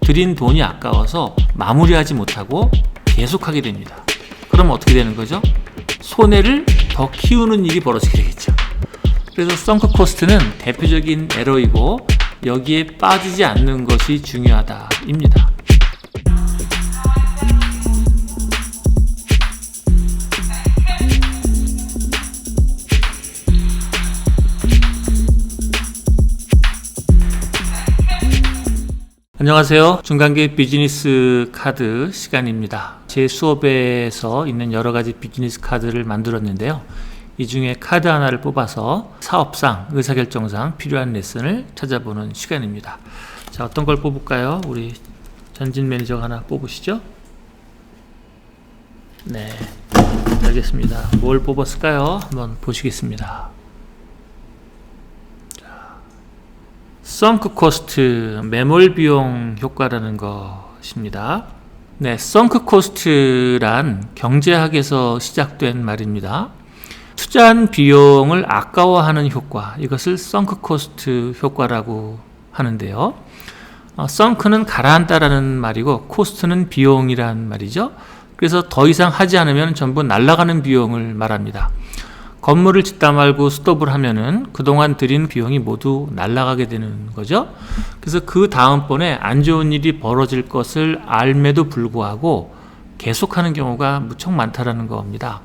들인 돈이 아까워서 마무리하지 못하고 계속하게 됩니다. 그럼 어떻게 되는 거죠? 손해를 더 키우는 일이 벌어지게 되겠죠. 그래서 썬크 코스트는 대표적인 에러이고 여기에 빠지지 않는 것이 중요하다입니다. 안녕하세요. 중간계 비즈니스 카드 시간입니다. 제 수업에서 있는 여러 가지 비즈니스 카드를 만들었는데요. 이 중에 카드 하나를 뽑아서 사업상, 의사결정상 필요한 레슨을 찾아보는 시간입니다. 자, 어떤 걸 뽑을까요? 우리 전진 매니저가 하나 뽑으시죠? 네, 알겠습니다. 뭘 뽑았을까요? 한번 보시겠습니다. 썬크 코스트, 매몰 비용 효과라는 것입니다. 네, 썬크 코스트란 경제학에서 시작된 말입니다. 투자한 비용을 아까워하는 효과, 이것을 썬크 코스트 효과라고 하는데요. 썬크는 가라앉다라는 말이고 코스트는 비용이란 말이죠. 그래서 더 이상 하지 않으면 전부 날아가는 비용을 말합니다. 건물을 짓다 말고 스톱을 하면은 그동안 들인 비용이 모두 날아가게 되는 거죠. 그래서 그 다음번에 안 좋은 일이 벌어질 것을 알매도 불구하고 계속하는 경우가 무척 많다라는 겁니다.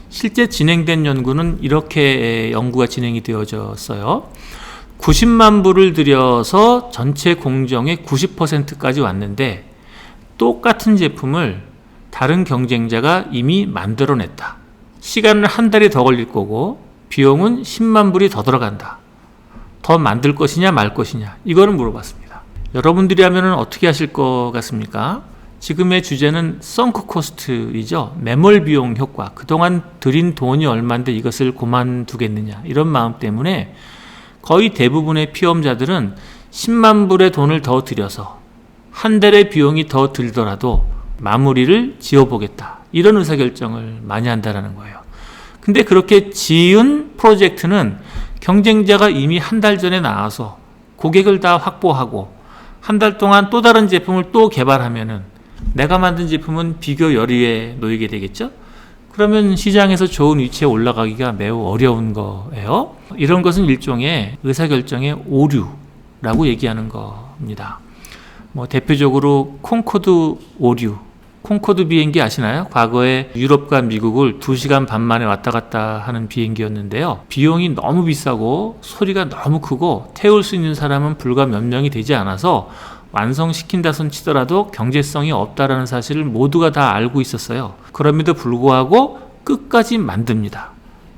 실제 진행된 연구는 이렇게 연구가 진행이 되어졌어요. 90만 불을 들여서 전체 공정의 90%까지 왔는데 똑같은 제품을 다른 경쟁자가 이미 만들어냈다. 시간은 한 달이 더 걸릴 거고 비용은 10만 불이 더 들어간다. 더 만들 것이냐 말 것이냐, 이거를 물어봤습니다. 여러분들이 하면 어떻게 하실 것 같습니까? 지금의 주제는 썬크 코스트이죠. 매몰 비용 효과. 그동안 들인 돈이 얼마인데 이것을 그만두겠느냐, 이런 마음 때문에 거의 대부분의 피험자들은 10만 불의 돈을 더 들여서 한 달의 비용이 더 들더라도 마무리를 지어보겠다, 이런 의사결정을 많이 한다는 거예요. 근데 그렇게 지은 프로젝트는 경쟁자가 이미 한 달 전에 나와서 고객을 다 확보하고 한 달 동안 또 다른 제품을 또 개발하면은 내가 만든 제품은 비교 열의에 놓이게 되겠죠? 그러면 시장에서 좋은 위치에 올라가기가 매우 어려운 거예요. 이런 것은 일종의 의사결정의 오류라고 얘기하는 겁니다. 대표적으로 콩코드 오류, 콩코드 비행기 아시나요? 과거에 유럽과 미국을 2시간 반 만에 왔다 갔다 하는 비행기였는데요. 비용이 너무 비싸고 소리가 너무 크고 태울 수 있는 사람은 불과 몇 명이 되지 않아서 완성시킨다 손 치더라도 경제성이 없다라는 사실을 모두가 다 알고 있었어요. 그럼에도 불구하고 끝까지 만듭니다.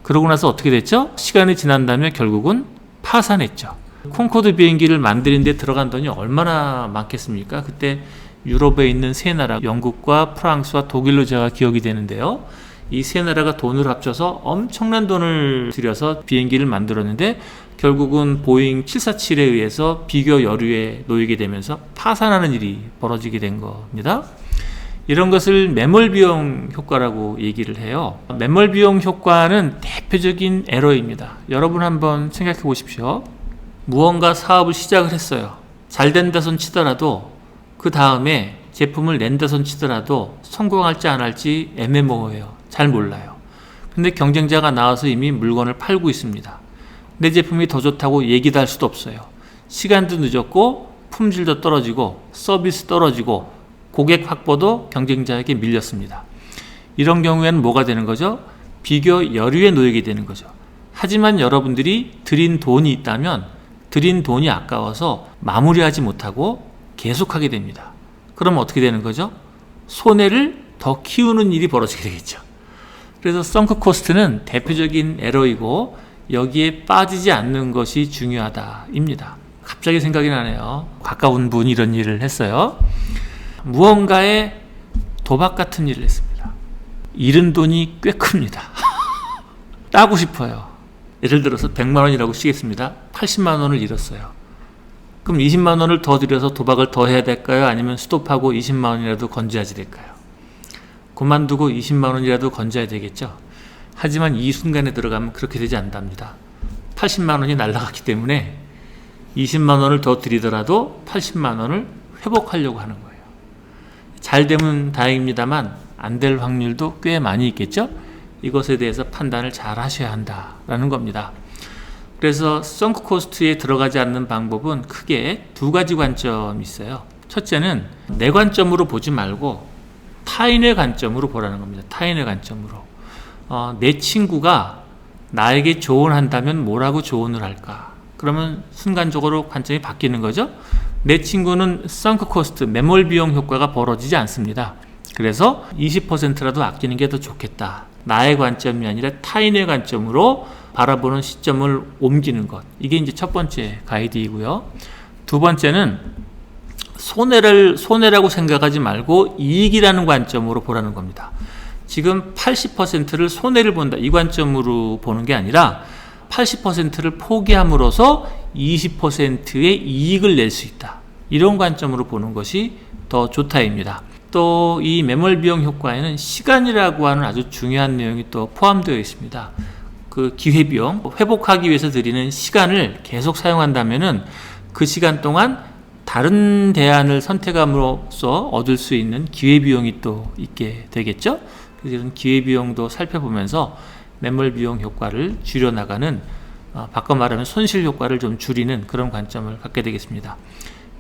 그러고 나서 어떻게 됐죠? 시간이 지난 다음에 결국은 파산했죠. 콩코드 비행기를 만드는 데 들어간 돈이 얼마나 많겠습니까? 그때 유럽에 있는 세 나라, 영국과 프랑스와 독일로 제가 기억이 되는데요. 이 세 나라가 돈을 합쳐서 엄청난 돈을 들여서 비행기를 만들었는데 결국은 보잉 747에 의해서 비교 여류에 놓이게 되면서 파산하는 일이 벌어지게 된 겁니다. 이런 것을 매몰 비용 효과라고 얘기를 해요. 매몰 비용 효과는 대표적인 에러입니다. 여러분 한번 생각해 보십시오. 무언가 사업을 시작을 했어요. 잘 된다 손 치더라도 그 다음에 제품을 낸다 손 치더라도 성공할지 안 할지 애매모호해요. 잘 몰라요. 근데 경쟁자가 나와서 이미 물건을 팔고 있습니다. 내 제품이 더 좋다고 얘기도 할 수도 없어요. 시간도 늦었고 품질도 떨어지고 서비스 떨어지고 고객 확보도 경쟁자에게 밀렸습니다. 이런 경우에는 뭐가 되는 거죠? 비교 여류에 놓이게 되는 거죠. 하지만 여러분들이 들인 돈이 있다면 들인 돈이 아까워서 마무리하지 못하고 계속하게 됩니다. 그럼 어떻게 되는 거죠? 손해를 더 키우는 일이 벌어지게 되겠죠. 그래서 썬크 코스트는 대표적인 에러이고 여기에 빠지지 않는 것이 중요하다입니다. 갑자기 생각이 나네요. 가까운 분이 이런 일을 했어요. 무언가에 도박 같은 일을 했습니다. 잃은 돈이 꽤 큽니다. 따고 싶어요. 예를 들어서 100만 원이라고 치겠습니다. 80만 원을 잃었어요. 그럼 20만 원을 더 들여서 도박을 더 해야 될까요? 아니면 스톱하고 20만 원이라도 건져야지 될까요? 그만두고 20만 원이라도 건져야 되겠죠. 하지만 이 순간에 들어가면 그렇게 되지 않답니다. 80만 원이 날아갔기 때문에 20만 원을 더 들이더라도 80만 원을 회복하려고 하는 거예요. 잘 되면 다행입니다만 안 될 확률도 꽤 많이 있겠죠. 이것에 대해서 판단을 잘 하셔야 한다라는 겁니다. 그래서 선크 코스트에 들어가지 않는 방법은 크게 두 가지 관점이 있어요. 첫째는 내 관점으로 보지 말고 타인의 관점으로 보라는 겁니다. 타인의 관점으로. 내 친구가 나에게 조언한다면 뭐라고 조언을 할까? 그러면 순간적으로 관점이 바뀌는 거죠. 내 친구는 선크 코스트, 매몰 비용 효과가 벌어지지 않습니다. 그래서 20%라도 아끼는 게 더 좋겠다. 나의 관점이 아니라 타인의 관점으로 바라보는 시점을 옮기는 것. 이게 이제 첫 번째 가이드이고요. 두 번째는 손해라고 생각하지 말고 이익이라는 관점으로 보라는 겁니다. 지금 80%를 손해를 본다. 이 관점으로 보는 게 아니라 80%를 포기함으로써 20%의 이익을 낼 수 있다. 이런 관점으로 보는 것이 더 좋다입니다. 또 이 매몰 비용 효과에는 시간이라고 하는 아주 중요한 내용이 또 포함되어 있습니다. 그 기회비용, 회복하기 위해서 들이는 시간을 계속 사용한다면은 그 시간 동안 다른 대안을 선택함으로써 얻을 수 있는 기회비용이 또 있게 되겠죠. 그래서 이런 기회비용도 살펴보면서 매몰 비용 효과를 줄여나가는, 바꿔 말하면 손실 효과를 좀 줄이는 그런 관점을 갖게 되겠습니다.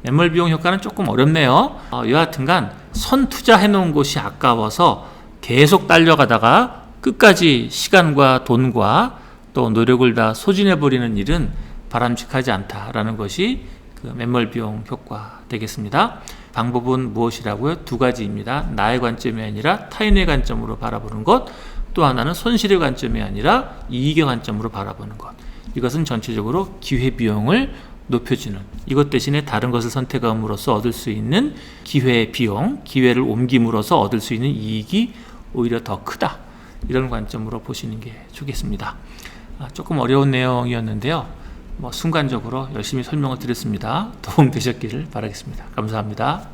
매몰 비용 효과는 조금 어렵네요. 여하튼간 선 투자해 놓은 곳이 아까워서 계속 딸려가다가 끝까지 시간과 돈과 또 노력을 다 소진해 버리는 일은 바람직하지 않다라는 것이 그 매몰 비용 효과 되겠습니다. 방법은 무엇이라고요? 두 가지입니다. 나의 관점이 아니라 타인의 관점으로 바라보는 것, 또 하나는 손실의 관점이 아니라 이익의 관점으로 바라보는 것. 이것은 전체적으로 기회비용을 높여주는, 이것 대신에 다른 것을 선택함으로써 얻을 수 있는 기회비용, 기회를 옮김으로써 얻을 수 있는 이익이 오히려 더 크다. 이런 관점으로 보시는 게 좋겠습니다. 조금 어려운 내용이었는데요. 순간적으로 열심히 설명을 드렸습니다. 도움 되셨기를 바라겠습니다. 감사합니다.